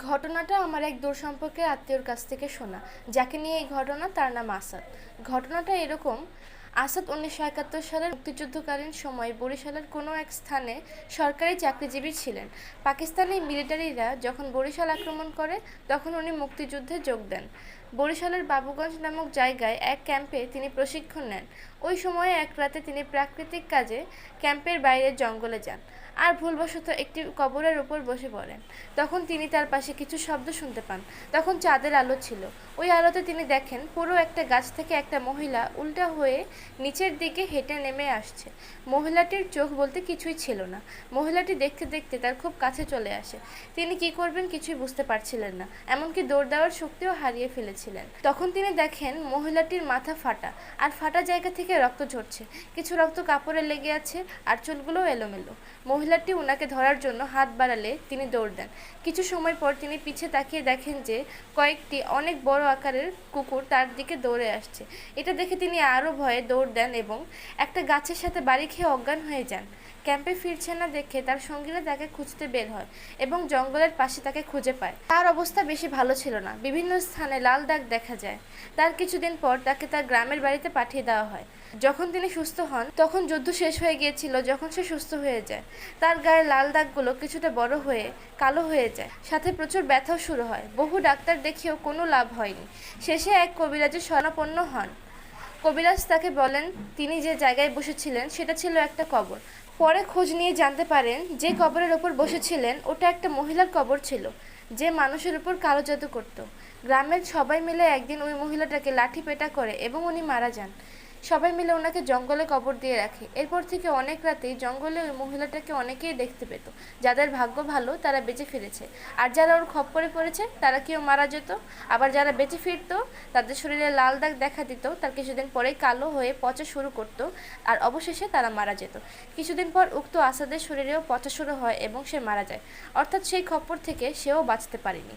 ঘটনাটা আমার এক দূর সম্পর্কের আত্মীয়র কাছ থেকে শোনা। যাকে নিয়ে এই ঘটনা তার নাম আসাদ। ঘটনাটা এরকম, আসাদ 1971 সালের মুক্তিযুদ্ধকালীন সময়ে বরিশালের কোনো এক স্থানে সরকারি চাকরিজীবী ছিলেন। পাকিস্তানি মিলিটারিরা যখন বরিশাল আক্রমণ করে তখন উনি মুক্তিযুদ্ধে যোগ দেন। বরিশালের বাবুগঞ্জ নামক জায়গায় এক ক্যাম্পে তিনি প্রশিক্ষণ নেন। ওই সময়ে এক রাতে তিনি প্রাকৃতিক কাজে ক্যাম্পের বাইরে জঙ্গলে যান আর ভুলবশত একটি কবরের উপর বসে পড়েন। তখন তিনি তার পাশে কিছু শব্দ শুনতে পান। তখন চাঁদের আলো ছিল। ওই আলোতে তিনি দেখেন পুরো একটা গাছ থেকে একটা মহিলা উল্টা হয়ে নিচের দিকে হেঁটে নেমে আসছে। মহিলাটির চোখ বলতে কিছুই ছিল না। মহিলাটি দেখতে দেখতে তার খুব কাছে চলে আসে। তিনি কি করবেন কিছুই বুঝতে পারছিলেন না, এমনকি দৌড় দেওয়ার শক্তিও হারিয়ে ফেলেছিলেন। তখন তিনি দেখেন মহিলাটির মাথা ফাটা, আর ফাটা জায়গা থেকে রক্ত ঝরছে। কিছু রক্ত কাপড়ে লেগে আছে আর চুলগুলোও এলোমেলো। মহিলাটি ওনাকে ধরার জন্য হাত বাড়ালে তিনি দৌড় দেন। কিছু সময় পর তিনি পিছে তাকিয়ে দেখেন যে কয়েকটি অনেক বড় আকারের কুকুর তার দিকে দৌড়ে আসছে। এটা দেখে তিনি আরও ভয়ে দৌড় দেন এবং একটা গাছের সাথে বাড়ি খেয়ে অজ্ঞান হয়ে যান। ক্যাম্পে ফিরছে না দেখে তার সঙ্গীরা তাকে খুঁজতে বের হয় এবং জঙ্গলের পাশে তাকে খুঁজে পায়। তার অবস্থা বেশি ভালো ছিল না, বিভিন্ন স্থানে লাল দাগ দেখা যায়। তার কিছুদিন পর তাকে তার গ্রামের বাড়িতে পাঠিয়ে দেওয়া হয়। যখন তিনি সুস্থ হন তখন যুদ্ধ শেষ হয়ে গিয়েছিল। যখন সে সুস্থ হয়ে যায় তার গায়ে লাল দাগগুলো কিছুটা বড় হয়ে কালো হয়ে যায়, সাথে প্রচুর ব্যথাও শুরু হয়। বহু ডাক্তার দেখিয়েও কোনো লাভ হয়নি। শেষে এক কবিরাজের শরণাপন্ন হন। কবিরাজ তাকে বলেন তিনি যে জায়গায় বসেছিলেন সেটা ছিল একটা কবর। পরে খোঁজ নিয়ে জানতে পারেন যে কবরের ওপর বসেছিলেন ওটা একটা মহিলার কবর ছিল, যে মানুষের উপর কালো জাদু করত। গ্রামের সবাই মিলে একদিন ওই মহিলাটাকে লাঠি পেটা করে এবং উনি মারা যান। সবাই মিলে ওনাকে জঙ্গলে কবর দিয়ে রাখে। এরপর থেকে অনেক রাতেই জঙ্গলে ওই মহিলাটাকে অনেকেই দেখতে পেত। যাদের ভাগ্য ভালো তারা বেঁচে ফিরেছে, আর যারা ওর খপ্পরে পড়েছে তারা কেউ মারা যেত। আবার যারা বেঁচে ফিরত তাদের শরীরে লাল দাগ দেখা দিত, তার কিছুদিন পরেই কালো হয়ে পচা শুরু করত, আর অবশেষে তারা মারা যেত। কিছুদিন পর উক্ত আসাদের শরীরেও পচা শুরু হয় এবং সে মারা যায়। অর্থাৎ সেই খপ্পর থেকে সেও বাঁচতে পারেনি।